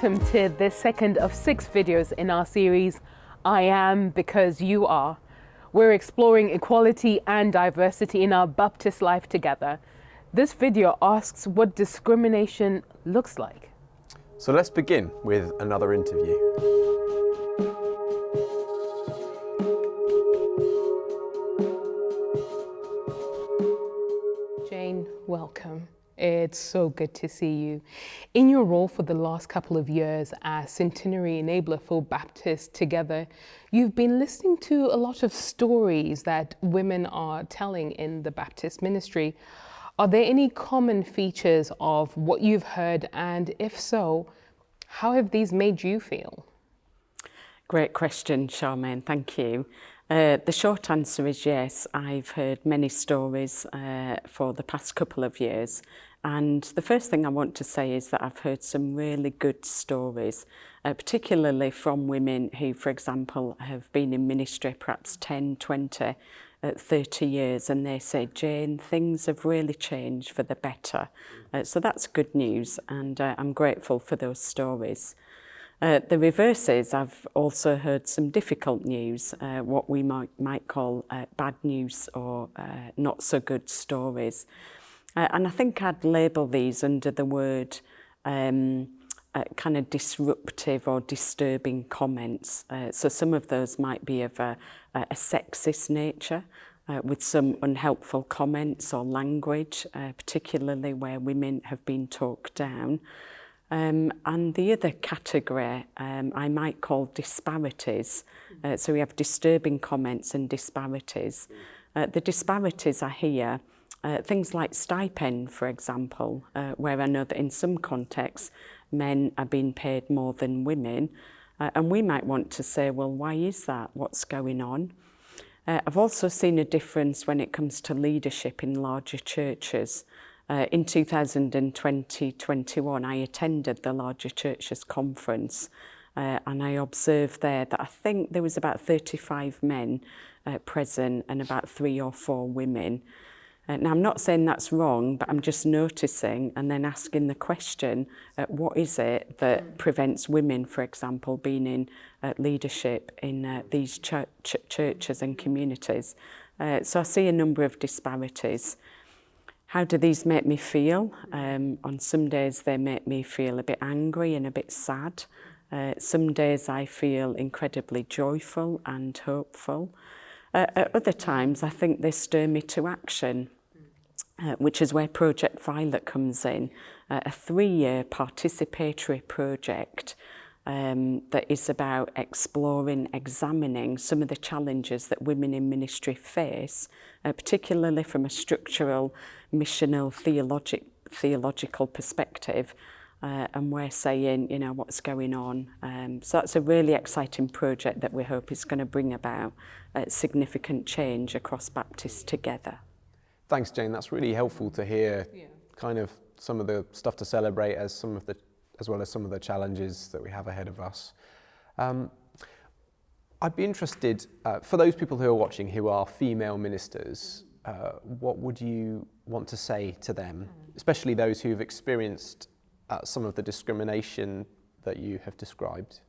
welcome to this second of 6 videos in our series, I Am Because You Are. We're exploring equality and diversity in our Baptist life together. This video asks what discrimination looks like. So let's begin with another interview. Jane, welcome. It's so good to see you. In your role for the last couple of years as Centenary Enabler for Baptist Together, you've been listening to a lot of stories that women are telling in the Baptist ministry. Are there any common features of what you've heard? And if so, how have these made you feel? Great question, Charmaine, thank you. The short answer is yes. I've heard many stories for the past couple of years. And the first thing I want to say is that I've heard some really good stories, particularly from women who, for example, have been in ministry perhaps 10, 20, 30 years, and they say, Jane, things have really changed for the better. So that's good news, and I'm grateful for those stories. The reverse is I've also heard some difficult news, what we might call bad news or not so good stories. And I think I'd label these under the word kind of disruptive or disturbing comments. So some of those might be of a sexist nature, with some unhelpful comments or language, particularly where women have been talked down. And the other category I might call disparities. So we have disturbing comments and disparities. The disparities I hear things like stipend, for example, where I know that in some contexts men are being paid more than women. And we might want to say, well, why is that? What's going on? I've also seen a difference when it comes to leadership in larger churches. In 2020-21, I attended the Larger Churches Conference, and I observed there that I think there was about 35 men present and about 3 or 4 women. Now, I'm not saying that's wrong, but I'm just noticing and then asking the question, what is it that prevents women, for example, being in leadership in these churches and communities? So I see a number of disparities. How do these make me feel? On some days they make me feel a bit angry and a bit sad. Some days I feel incredibly joyful and hopeful. At other times I think they stir me to action, which is where Project Violet comes in, a 3-year participatory project that is about exploring, examining some of the challenges that women in ministry face, particularly from a structural, missional, theological perspective. And we're saying, you know, what's going on. So that's a really exciting project that we hope is going to bring about significant change across Baptists Together. Thanks, Jane. That's really helpful to hear kind of some of the stuff to celebrate as well as some of the challenges that we have ahead of us. I'd be interested, for those people who are watching who are female ministers, what would you want to say to them, especially those who've experienced some of the discrimination that you have described?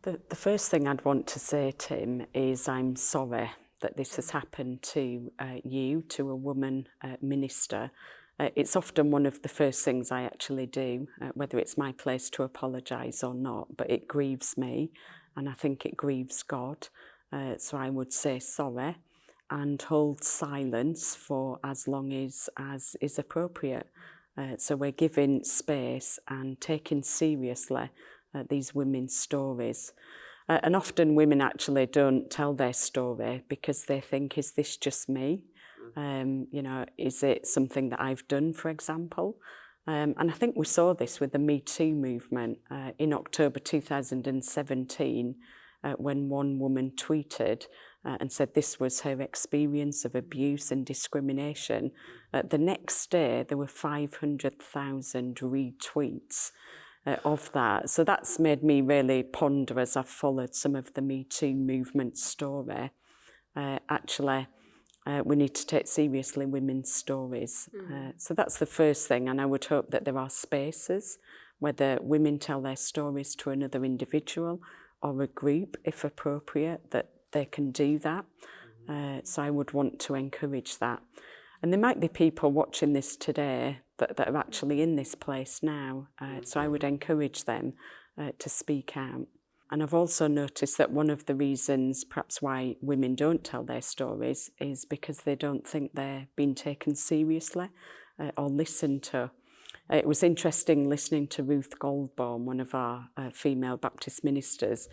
The first thing I'd want to say, Tim, is I'm sorry that this has happened to you, to a woman minister. It's often one of the first things I actually do, whether it's my place to apologise or not, but it grieves me and I think it grieves God. So I would say sorry and hold silence for as long as is appropriate. So we're giving space and taking seriously these women's stories. And often women actually don't tell their story because they think, is this just me? You know, is it something that I've done, for example? And I think we saw this with the Me Too movement in October 2017 when one woman tweeted and said this was her experience of abuse and discrimination. The next day, there were 500,000 retweets of that. So that's made me really ponder as I've followed some of the Me Too movement story. Actually, we need to take seriously women's stories. So that's the first thing, and I would hope that there are spaces whether women tell their stories to another individual or a group, if appropriate, that they can do that. So I would want to encourage that. And there might be people watching this today that are actually in this place now. So I would encourage them to speak out. And I've also noticed that one of the reasons perhaps why women don't tell their stories is because they don't think they're being taken seriously or listened to. It was interesting listening to Ruth Goldbaum, one of our female Baptist ministers,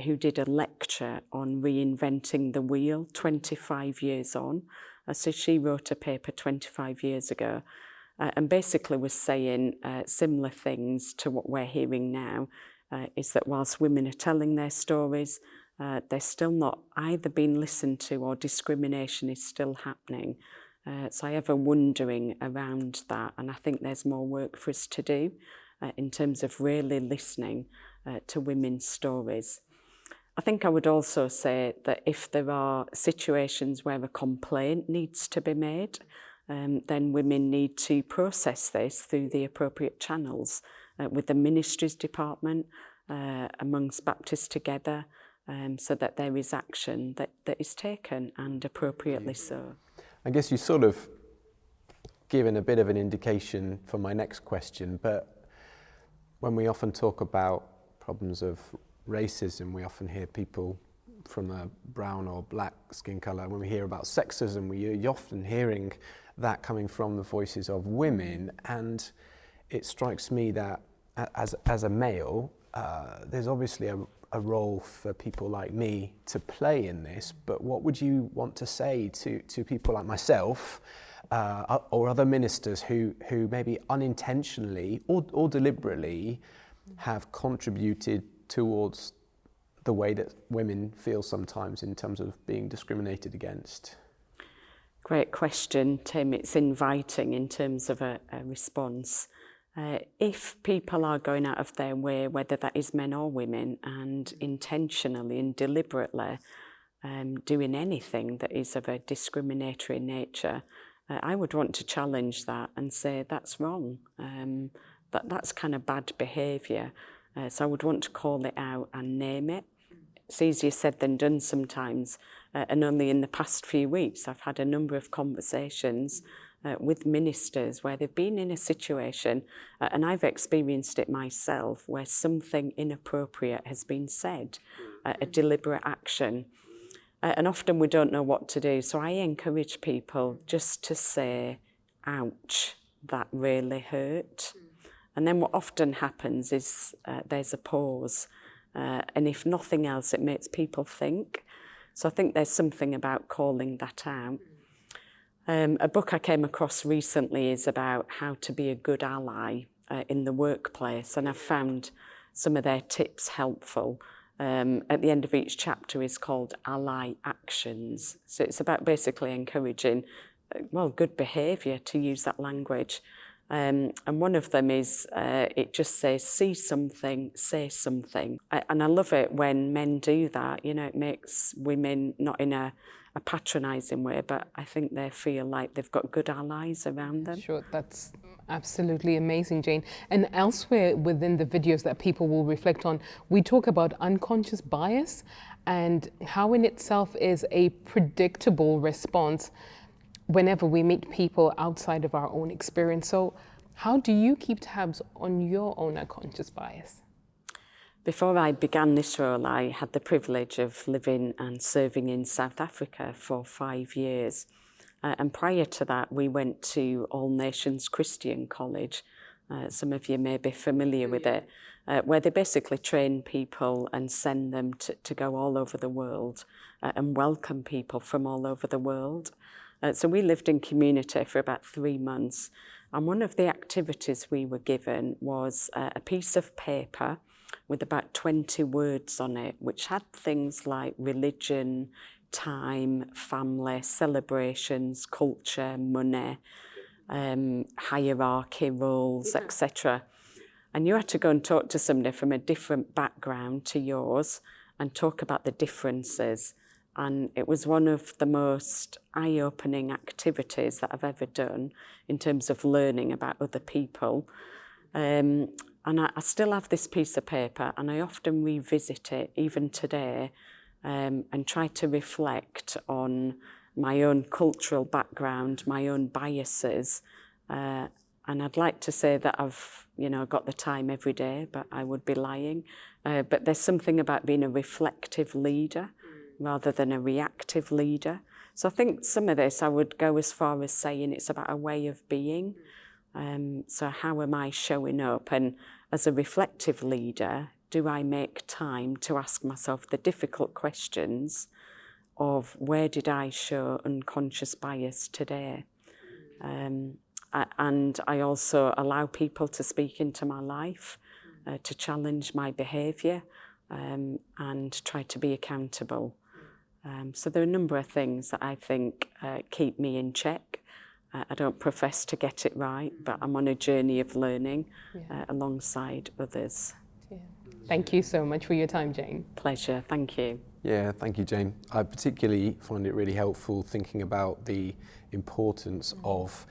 who did a lecture on reinventing the wheel 25 years on. So she wrote a paper 25 years ago and basically was saying similar things to what we're hearing now, is that whilst women are telling their stories, they're still not either being listened to or discrimination is still happening. So I have a wondering around that, and I think there's more work for us to do in terms of really listening to women's stories. I think I would also say that if there are situations where a complaint needs to be made, then women need to process this through the appropriate channels with the ministries department, amongst Baptists Together, so that there is action that is taken, and appropriately so. I guess you sort of given a bit of an indication for my next question, but when we often talk about problems of racism, we often hear people from a brown or black skin colour. When we hear about sexism, you're often hearing that coming from the voices of women, and it strikes me that as a male, there's obviously a role for people like me to play in this, but what would you want to say to people like myself or other ministers who maybe unintentionally or deliberately have contributed towards the way that women feel sometimes in terms of being discriminated against? Great question, Tim. It's inviting in terms of a response. If people are going out of their way, whether that is men or women, and intentionally and deliberately doing anything that is of a discriminatory nature, I would want to challenge that and say that's wrong. That's kind of bad behaviour. So I would want to call it out and name it. It's easier said than done sometimes. And only in the past few weeks, I've had a number of conversations with ministers where they've been in a situation, and I've experienced it myself, where something inappropriate has been said, a deliberate action. And often we don't know what to do. So I encourage people just to say, ouch, that really hurt. And then what often happens is there's a pause. And if nothing else, it makes people think. So I think there's something about calling that out. A book I came across recently is about how to be a good ally in the workplace, and I've found some of their tips helpful. At the end of each chapter is called Ally Actions. So it's about basically encouraging, good behaviour, to use that language. And one of them is, it just says, see something, say something. And I love it when men do that. You know, it makes women, not in a patronising way, but I think they feel like they've got good allies around them. Sure, that's absolutely amazing, Jane. And elsewhere within the videos that people will reflect on, we talk about unconscious bias and how in itself is a predictable response whenever we meet people outside of our own experience. So how do you keep tabs on your own unconscious bias? Before I began this role, I had the privilege of living and serving in South Africa for 5 years. And prior to that, we went to All Nations Christian College. Some of you may be familiar with it, where they basically train people and send them to go all over the world and welcome people from all over the world. So we lived in community for about 3 months. And one of the activities we were given was a piece of paper with about 20 words on it, which had things like religion, time, family, celebrations, culture, money, hierarchy, roles, etc. And you had to go and talk to somebody from a different background to yours and talk about the differences. And it was one of the most eye-opening activities that I've ever done in terms of learning about other people. And I still have this piece of paper, and I often revisit it, even today, and try to reflect on my own cultural background, my own biases. And I'd like to say that I've, got the time every day, but I would be lying. But there's something about being a reflective leader rather than a reactive leader. So I think some of this, I would go as far as saying it's about a way of being. So how am I showing up? And as a reflective leader, do I make time to ask myself the difficult questions of where did I show unconscious bias today? And I also allow people to speak into my life, to challenge my behaviour, and try to be accountable. So there are a number of things that I think keep me in check. I don't profess to get it right, but I'm on a journey of learning alongside others. Yeah. Thank you so much for your time, Jane. Pleasure, thank you. Yeah, thank you, Jane. I particularly find it really helpful thinking about the importance of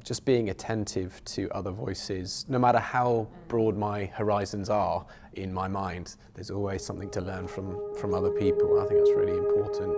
just being attentive to other voices. No matter how broad my horizons are in my mind, there's always something to learn from other people. I think that's really important.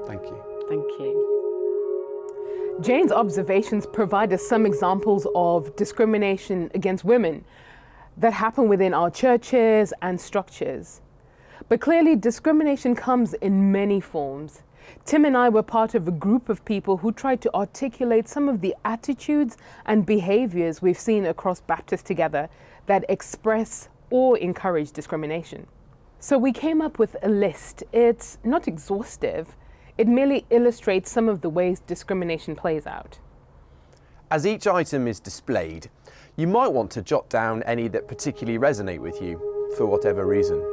Thank you. Thank you. Jane's observations provide us some examples of discrimination against women that happen within our churches and structures. But clearly, discrimination comes in many forms. Tim and I were part of a group of people who tried to articulate some of the attitudes and behaviors we've seen across Baptist Together that express or encourage discrimination. So we came up with a list. It's not exhaustive. It merely illustrates some of the ways discrimination plays out. As each item is displayed, you might want to jot down any that particularly resonate with you, for whatever reason.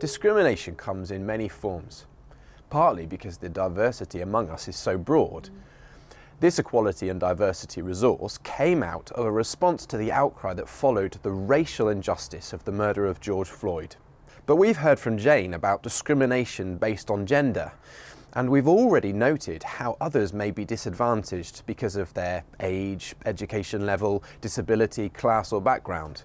Discrimination comes in many forms, partly because the diversity among us is so broad. This equality and diversity resource came out of a response to the outcry that followed the racial injustice of the murder of George Floyd. But we've heard from Jane about discrimination based on gender, and we've already noted how others may be disadvantaged because of their age, education level, disability, class or background.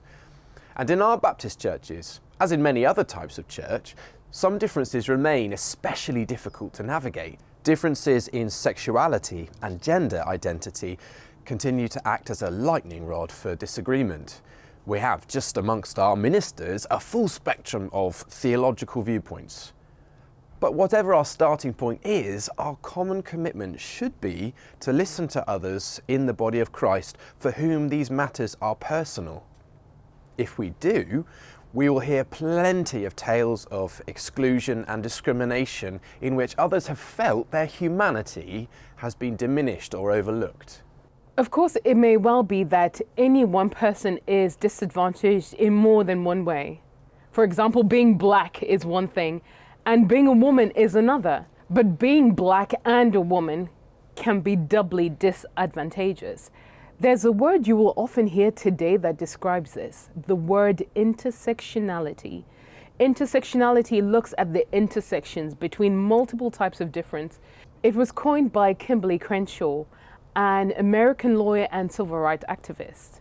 And in our Baptist churches, as in many other types of church, some differences remain especially difficult to navigate. Differences in sexuality and gender identity continue to act as a lightning rod for disagreement. We have just amongst our ministers a full spectrum of theological viewpoints. But whatever our starting point is, our common commitment should be to listen to others in the body of Christ for whom these matters are personal. If we do, We will hear plenty of tales of exclusion and discrimination in which others have felt their humanity has been diminished or overlooked. Of course, it may well be that any one person is disadvantaged in more than one way. For example, being black is one thing, and being a woman is another. But being black and a woman can be doubly disadvantageous. There's a word you will often hear today that describes this, the word intersectionality. Intersectionality looks at the intersections between multiple types of difference. It was coined by Kimberly Crenshaw, an American lawyer and civil rights activist.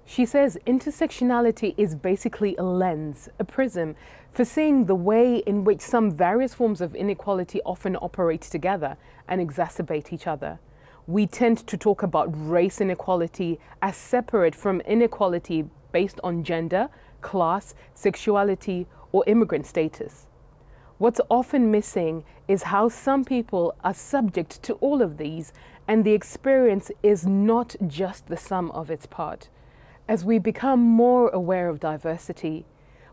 She says intersectionality is basically a lens, a prism, for seeing the way in which some various forms of inequality often operate together and exacerbate each other. We tend to talk about race inequality as separate from inequality based on gender, class, sexuality, or immigrant status. What's often missing is how some people are subject to all of these, and the experience is not just the sum of its part. As we become more aware of diversity,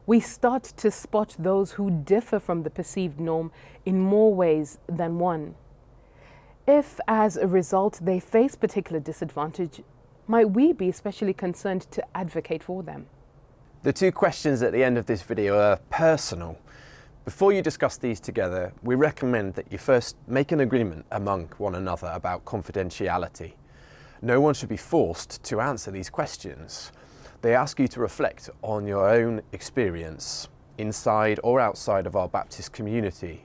we start to spot those who differ from the perceived norm in more ways than one. If, as a result, they face particular disadvantage, might we be especially concerned to advocate for them? The two questions at the end of this video are personal. Before you discuss these together, we recommend that you first make an agreement among one another about confidentiality. No one should be forced to answer these questions. They ask you to reflect on your own experience, inside or outside of our Baptist community.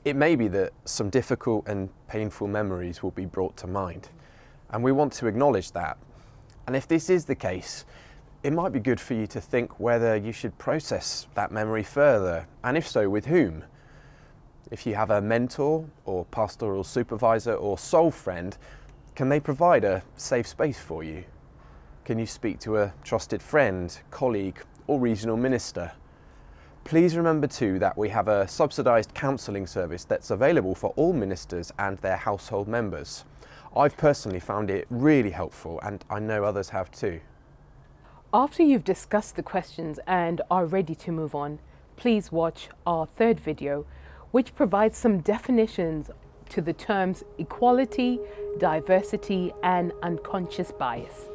It may be that some difficult and painful memories will be brought to mind, and we want to acknowledge that. And if this is the case, it might be good for you to think whether you should process that memory further, and if so, with whom. If you have a mentor or pastoral supervisor or soul friend, can they provide a safe space for you? Can you speak to a trusted friend, colleague, or regional minister? Please remember too that we have a subsidised counselling service that's available for all ministers and their household members. I've personally found it really helpful, and I know others have too. After you've discussed the questions and are ready to move on, please watch our third video, which provides some definitions to the terms equality, diversity, and unconscious bias.